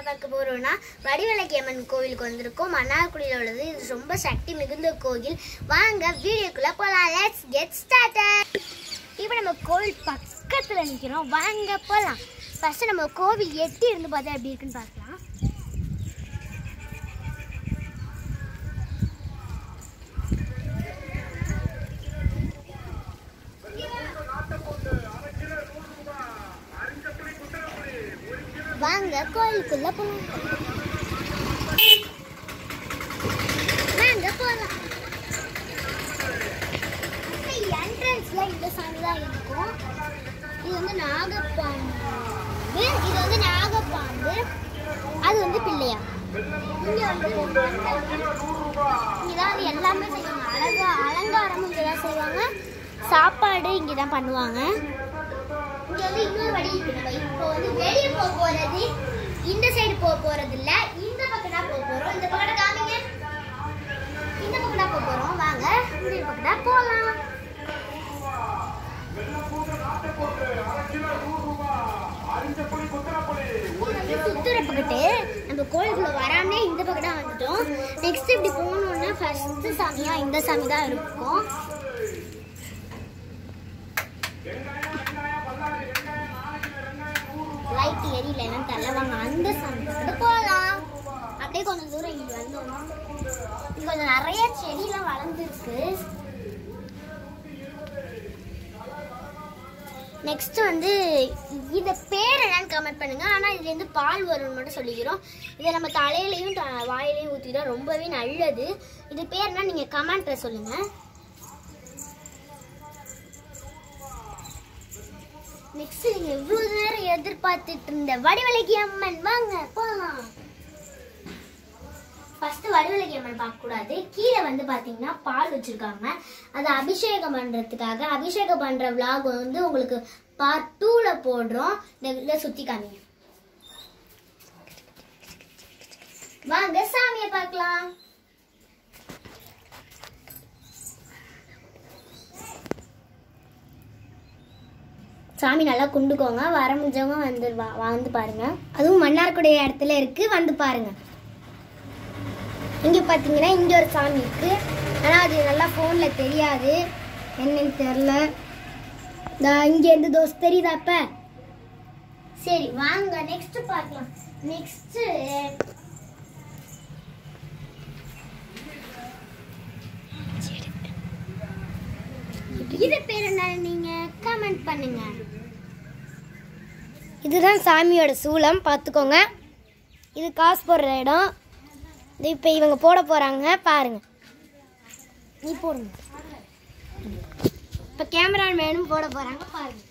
பார்க்க போறோம்னா வடிவலக்கி அம்மன் கோவிலுக்கு வந்திருக்கோம். மன்னார்குடியில் உள்ளது. இது ரொம்ப சக்தி மிகுந்த கோவில். வாங்க வீடியோக்குள்ள போலாம். Let's get started. இப்போ நம்ம கோவில் பக்கத்துல நிக்கிறோம். வாங்க போலாம். ஃபர்ஸ்ட் நம்ம கோவில் எட்டி இருந்து பார்த்தா எப்படி இருக்குன்னு பார்க்கலாம். வாங்க கோயிலுக்குள்ள போலாம். வாங்க போலாம். என்ட்ரன்ஸ்ல இந்த சாமி தான் இருக்கும். இது வந்து நாகப்பாம்பு. இது வந்து நாகப்பாம்பு. அது வந்து பிள்ளையா. இங்க வந்து இங்கதான் எல்லாமே செய்வாங்க. அலங்காரமும் இங்கதான் செய்வாங்க. சாப்பாடு இங்கதான் பண்ணுவாங்க. இங்க வந்து இன்னொரு வழி இருக்கு. இப்போ வந்து வெளியே போக போறது இந்த சைடு போக போறது இல்ல, இந்த பக்கம் தான் போக போறோம். இந்த பக்கம் காமிங்க. இந்த பக்கம் தான் போக போறோம். வாங்க இந்த பக்கம் தான் போலாம். சுத்துற பக்கத்து நம்ம கோயிலுக்குள்ள வராமலே இந்த பக்கம் தான் வந்துட்டோம். நெக்ஸ்ட் இப்படி போகணும்னா ஃபர்ஸ்ட் சாமியா இந்த சாமி தான் இருக்கும். லைட் எரியல தள்ளவாங்க. அந்த சாமி போகலாம். அப்படியே கொஞ்சம் தூரம் இங்க வந்தோம்னா இங்க கொஞ்சம் நிறைய செடியெல்லாம் வளர்ந்துருக்கு. நெக்ஸ்ட் வந்து இத பேர் என்னன்னு கமெண்ட் பண்ணுங்க. ஆனா இதுல இருந்து பால் வரும்னு மட்டும் சொல்லிக்கிறோம். இதை நம்ம தலையிலையும் வாயிலையும் ஊத்திட்டா ரொம்பவே நல்லது. இது பேர் என்ன நீங்க கமெண்ட்ல சொல்லுங்க. நெக்ஸ்ட் நீங்க எவ்வளவு நேரம் எதிர்பார்த்துட்டு இருந்த வடிவலக்கி அம்மன். வாங்க போலாம். ஃபர்ஸ்ட் வடிவலக்கி அம்மன் பார்க்க கூடாது. கீழே வந்து பாத்தீங்கன்னா பால் வச்சிருக்காங்க. அதை அபிஷேகம் பண்றதுக்காக அபிஷேகம் பண்ற விளாக் வந்து உங்களுக்கு பார்ட் 2ல போடுறோம். இதை சுத்தி காமிங்க. வாங்க சாமியை பார்க்கலாம். சாமி நல்லா குண்டுக்கோங்க. வர முடிஞ்சவங்க வந்து பாருங்க. அதுவும் மன்னார்குடி இடத்துல இருக்கு. வந்து பாருங்க. இங்க பாத்தீங்கன்னா இங்க ஒரு சாமி இருக்கு. ஆனா அது நல்லா போன்ல தெரியாது, என்னன்னு தெரியல. இங்க இருந்து தோஸ் தெரியுதா அப்ப? சரி வாங்க நெக்ஸ்ட் பார்க்கலாம். நெக்ஸ்ட் இது பேர் என்ன நீங்க கமெண்ட் பண்ணுங்க. இதுதான் சாமியோட சூலம். பார்த்துக்கோங்க. இது காசு போடுற இடம். இது இப்போ இவங்க போட போறாங்க. பாருங்க. நீ போடுங்க. இப்போ கேமராமேனும் போட போறாங்க. பாருங்க.